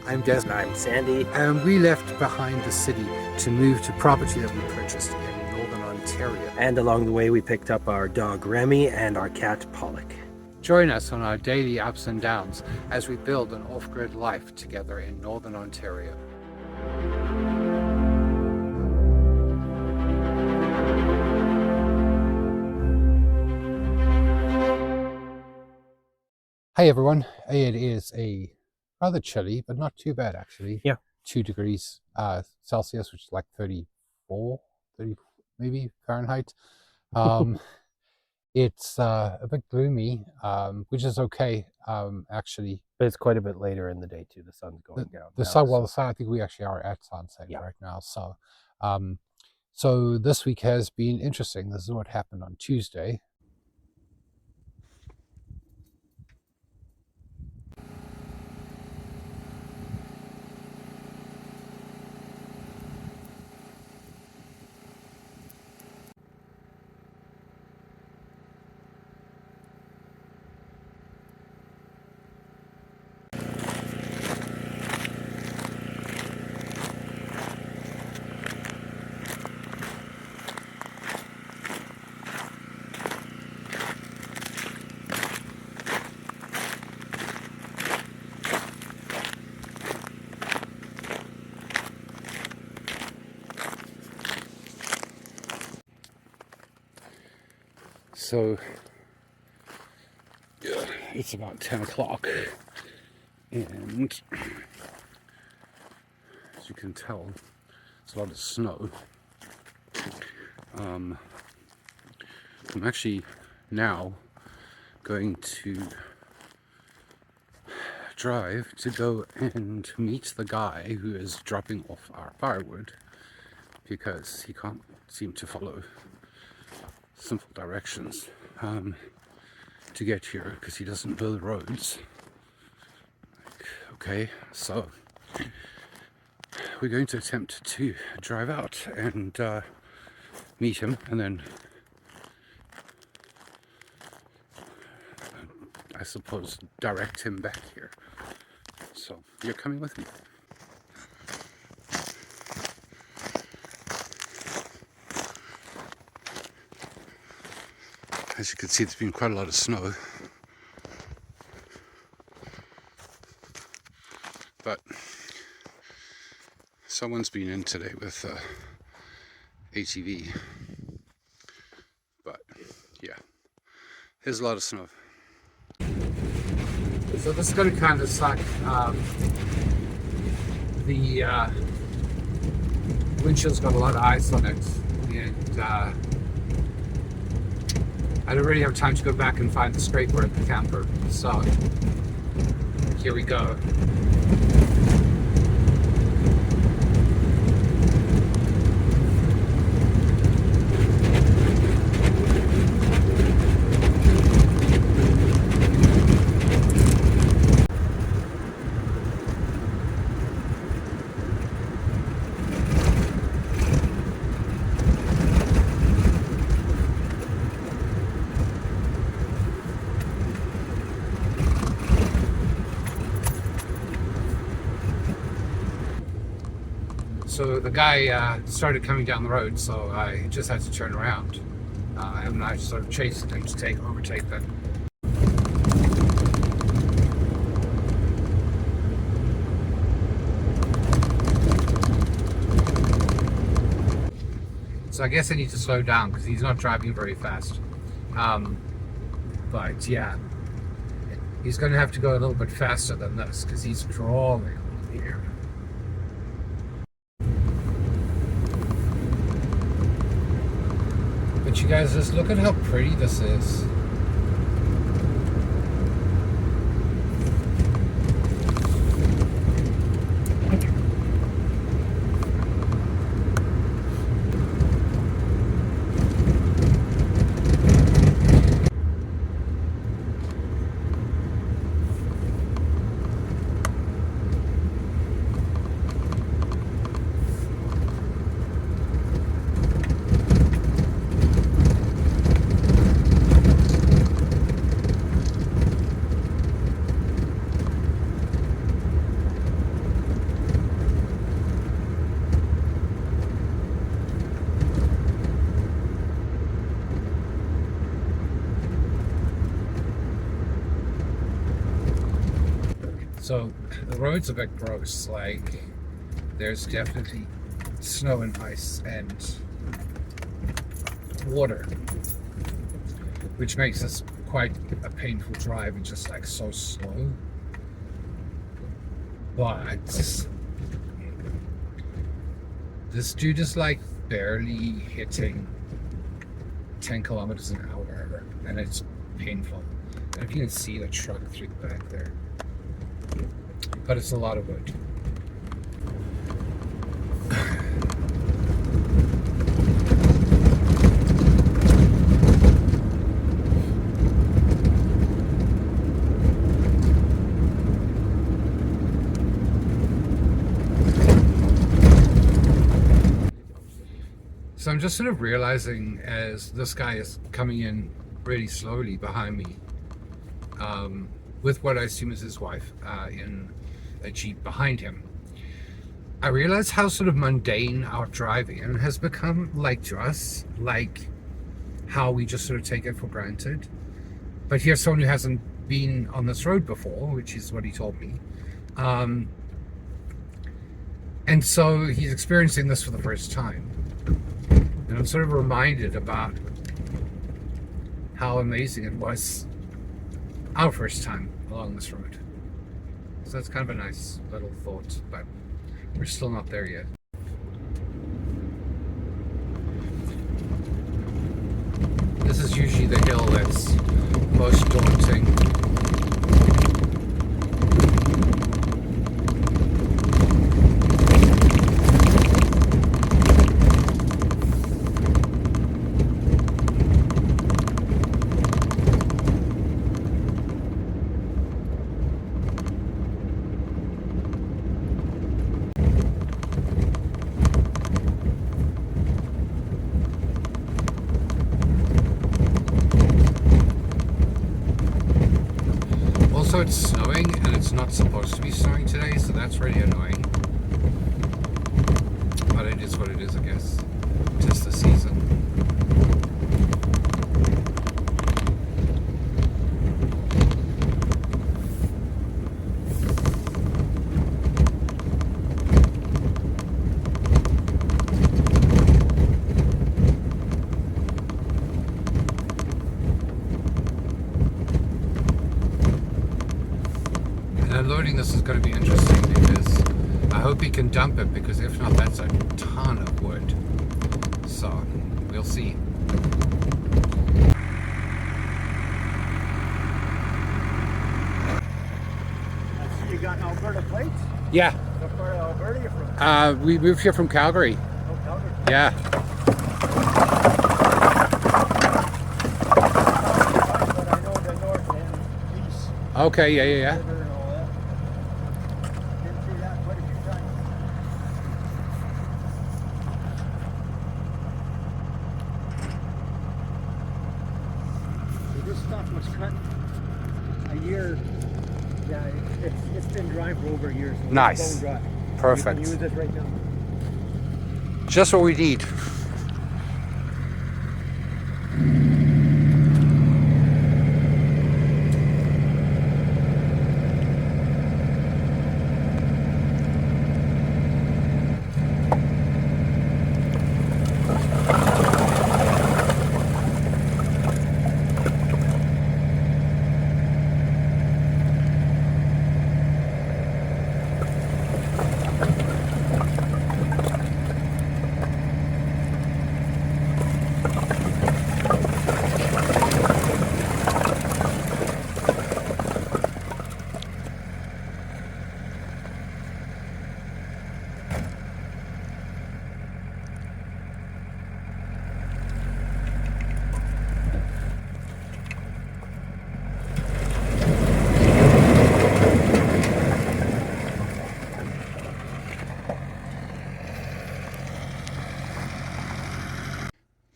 I'm Des. And I'm Sandy. And we left behind the city to move to property that we purchased in Northern Ontario. And along the way we picked up our dog Remy and our cat Pollock. Join us on our daily ups and downs as we build an off-grid life together in Northern Ontario. Hey everyone, it is a rather chilly, but not too bad actually. Yeah. 2 degrees Celsius, which is like 30 maybe Fahrenheit. It's a bit gloomy, which is okay actually. But it's quite a bit later in the day too. The sun's going down. The sun, I think we actually are at sunset right now. So, so this week has been interesting. This is what happened on Tuesday. So yeah, it's about 10 o'clock, and as you can tell, it's a lot of snow. I'm actually now going to drive to go and meet the guy who is dropping off our firewood, because he can't seem to follow simple directions to get here because he doesn't know the roads. Okay, so we're going to attempt to drive out and meet him, and then I suppose direct him back here. So you're coming with me. As you can see, there's been quite a lot of snow, but someone's been in today with ATV, but yeah, there's a lot of snow. So this is going to kind of suck. The windshield's got a lot of ice on it, and I don't really have time to go back and find the scraper at the camper, so here we go. So the guy started coming down the road, so I just had to turn around, and I sort of chased him to overtake them. So I guess I need to slow down because he's not driving very fast. But yeah, he's going to have to go a little bit faster than this because he's drawing here. But you guys, just look at how pretty this is. So the road's a bit gross, like there's definitely snow and ice and water, which makes this quite a painful drive and just like so slow. But this dude is like barely hitting 10 kilometers an hour, and it's painful. And if you can see the truck through the back there, but it's a lot of wood. So I'm just sort of realizing as this guy is coming in really slowly behind me, with what I assume is his wife in a Jeep behind him, I realize how sort of mundane our driving has become, like to us, like how we just sort of take it for granted. But here's someone who hasn't been on this road before, which is what he told me. And so he's experiencing this for the first time. And I'm sort of reminded about how amazing it was our first time along this road. So that's kind of a nice little thought, but we're still not there yet. This is usually the hill that's most daunting. Also, it's snowing, and it's not supposed to be snowing today, so that's really annoying. But it is what it is, I guess. Just the season. Unloading this is going to be interesting because I hope he can dump it, because if not, that's a ton of wood. So we'll see. I see you got Alberta plates. Yeah. What part of Alberta are you from? We moved here from Calgary. Oh, Calgary. Yeah. But I know the north and east. Okay, yeah. River and all that. Been through that quite a few times. So this stuff was cut a year. Yeah, it's been dry for over a year. So Nice. It's bone dry. Perfect. You can use it right now. Just what we need.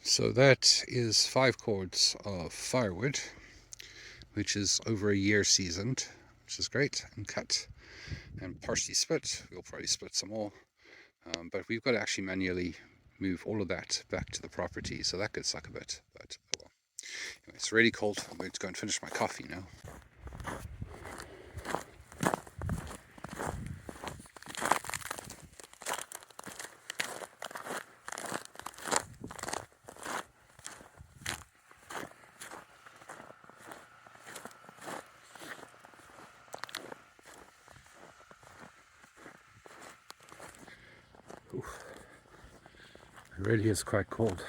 So that is 5 cords of firewood, which is over a year seasoned, which is great, and cut and partially split. We'll probably split some more, but we've got to actually manually move all of that back to the property, so that could suck a bit, but oh well. Anyway, it's really cold. I'm going to go and finish my coffee now. really is quite cold.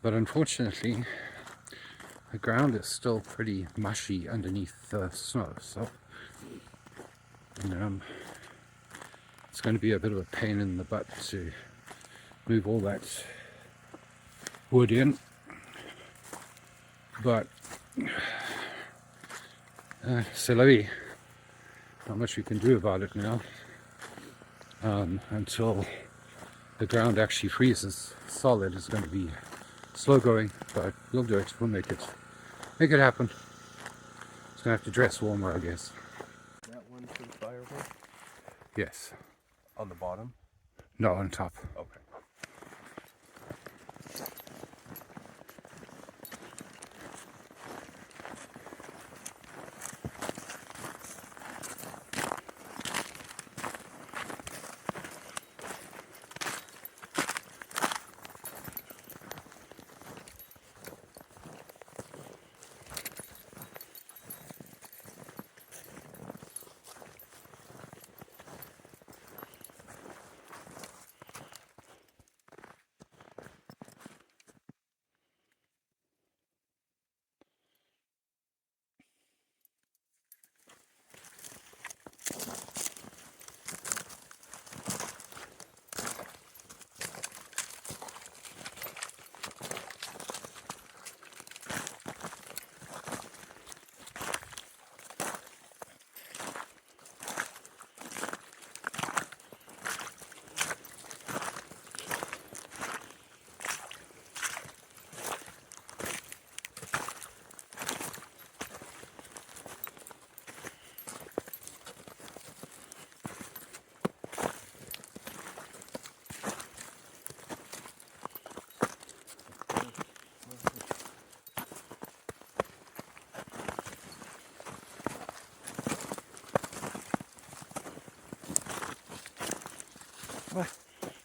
But unfortunately, the ground is still pretty mushy underneath the snow, so it's going to be a bit of a pain in the butt to move all that wood in. But c'est la vie. Not much we can do about it now until the ground actually freezes solid. It's going to be slow going, but we'll do it. We'll make it happen. It's going to have to dress warmer, I guess. That one for the firewood? Yes. On the bottom? No, on top. Okay.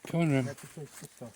Come on, Rim. That's a place to stop.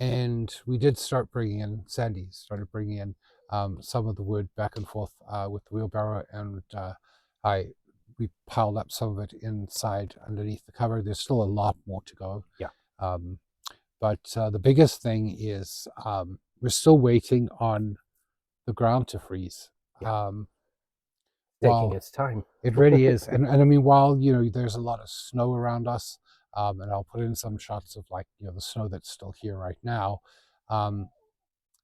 and we did start bringing in, Sandy started bringing in some of the wood back and forth with the wheelbarrow, and we piled up some of it inside underneath the cover. There's still a lot more to go. Yeah. But the biggest thing is we're still waiting on the ground to freeze. Yeah. While Taking its time. it really is, and I mean, while there's a lot of snow around us, and I'll put in some shots of the snow that's still here right now.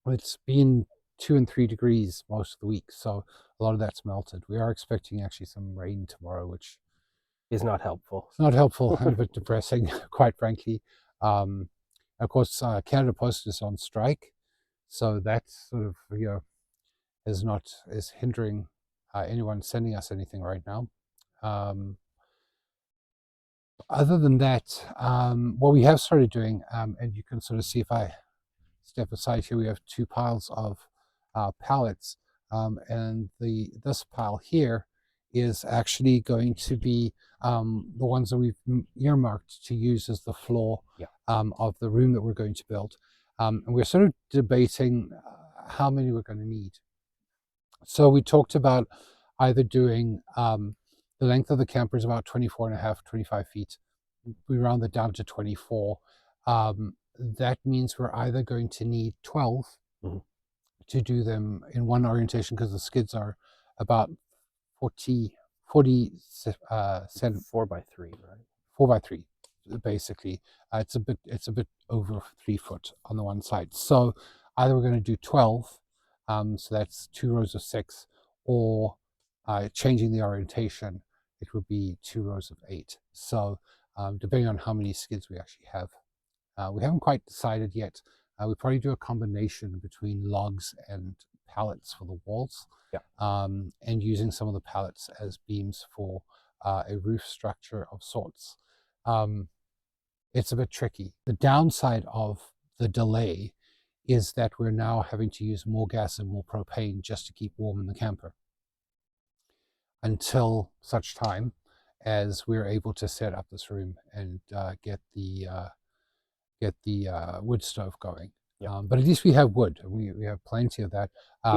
It's been 2 and 3 degrees most of the week, so a lot of that's melted. We are expecting actually some rain tomorrow, which Is not helpful. it's not helpful and a bit depressing, quite frankly. Of course, Canada Post is on strike, so that sort of is hindering anyone sending us anything right now. Other than that, what we have started doing, and you can sort of see if I step aside here, we have 2 piles of pallets, and this pile here is actually going to be the ones that we've earmarked to use as the floor of the room that we're going to build. And we're sort of debating how many we're going to need. So we talked about either doing the length of the camper is about 24 and a half, 25 feet. We round it down to 24. That means we're either going to need 12 to do them in one orientation, because the skids are about 40 4 by 3, right? 4 by 3 basically. It's a bit over 3 foot on the one side. So either we're going to do 12, so that's 2 rows of 6, or changing the orientation, it would be 2 rows of 8. So depending on how many skids we actually have. We haven't quite decided yet. We probably do a combination between logs and pallets for the walls, and using some of the pallets as beams for a roof structure of sorts. It's a bit tricky. The downside of the delay is that we're now having to use more gas and more propane just to keep warm in the camper, until such time as we're able to set up this room and get the wood stove going. But at least we have wood, and we have plenty of that.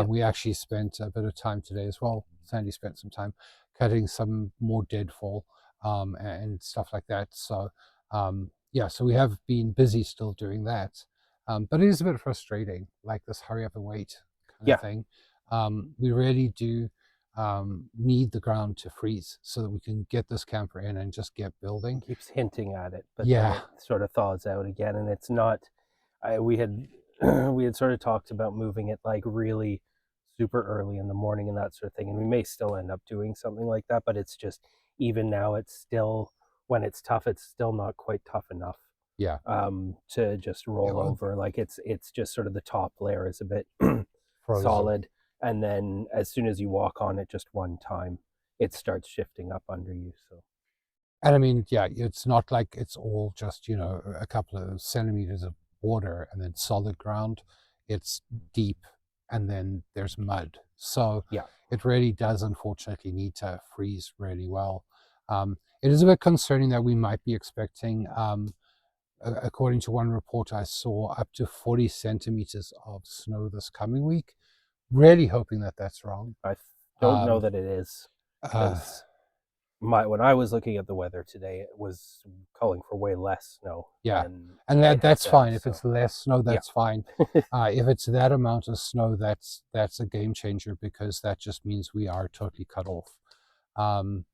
We actually spent a bit of time today as well. Sandy spent some time cutting some more deadfall and stuff like that. So so we have been busy still doing that. But it is a bit frustrating, like this hurry up and wait kind of thing. We really do need the ground to freeze so that we can get this camper in and just get building. Keeps hinting at it, but then it sort of thaws out again, and it's not. We had sort of talked about moving it like really super early in the morning and that sort of thing, and we may still end up doing something like that. But it's just, even now, it's still, when it's tough, it's still not quite tough enough. To just roll over. Like it's just sort of the top layer is a bit solid. And then as soon as you walk on it just one time, it starts shifting up under you. So, and I mean, it's not like it's all just, a couple of centimeters of water and then solid ground. It's deep, and then there's mud. So it really does unfortunately need to freeze really well. It is a bit concerning that we might be expecting, according to one report I saw, up to 40 centimeters of snow this coming week. Really hoping that that's wrong. I don't know that it is, because when I was looking at the weather today, it was calling for way less snow. And that's fine. If it's less snow, that's fine. If it's that amount of snow, that's a game changer, because that just means we are totally cut off. And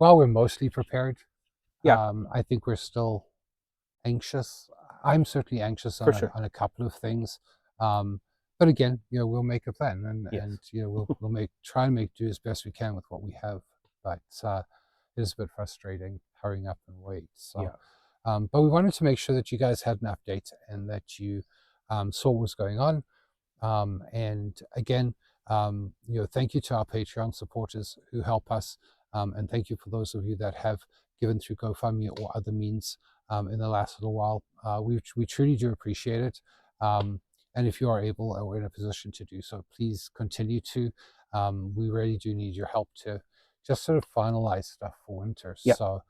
we're mostly prepared. I think we're still anxious. I'm certainly anxious on a couple of things. But again, we'll make a plan, and we'll try and make do as best we can with what we have. But it is a bit frustrating hurrying up and wait. So, but we wanted to make sure that you guys had an update and that you saw what was going on. And again, thank you to our Patreon supporters who help us, and thank you for those of you that have given through GoFundMe or other means in the last little while. We truly do appreciate it. And if you are able or in a position to do so, please continue to. We really do need your help to just sort of finalize stuff for winter. So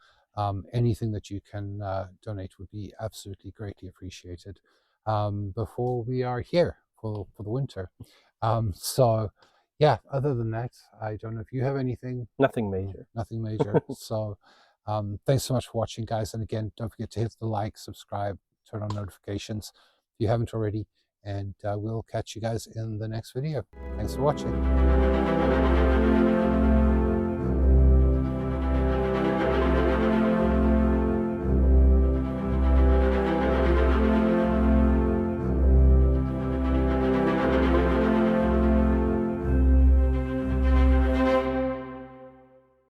anything that you can donate would be absolutely greatly appreciated before we are here for the winter. So yeah, other than that, I don't know if you have anything. Nothing major. Nothing major. So thanks so much for watching, guys. And again, don't forget to hit the like, subscribe, turn on notifications if you haven't already. And we'll catch you guys in the next video. Thanks for watching.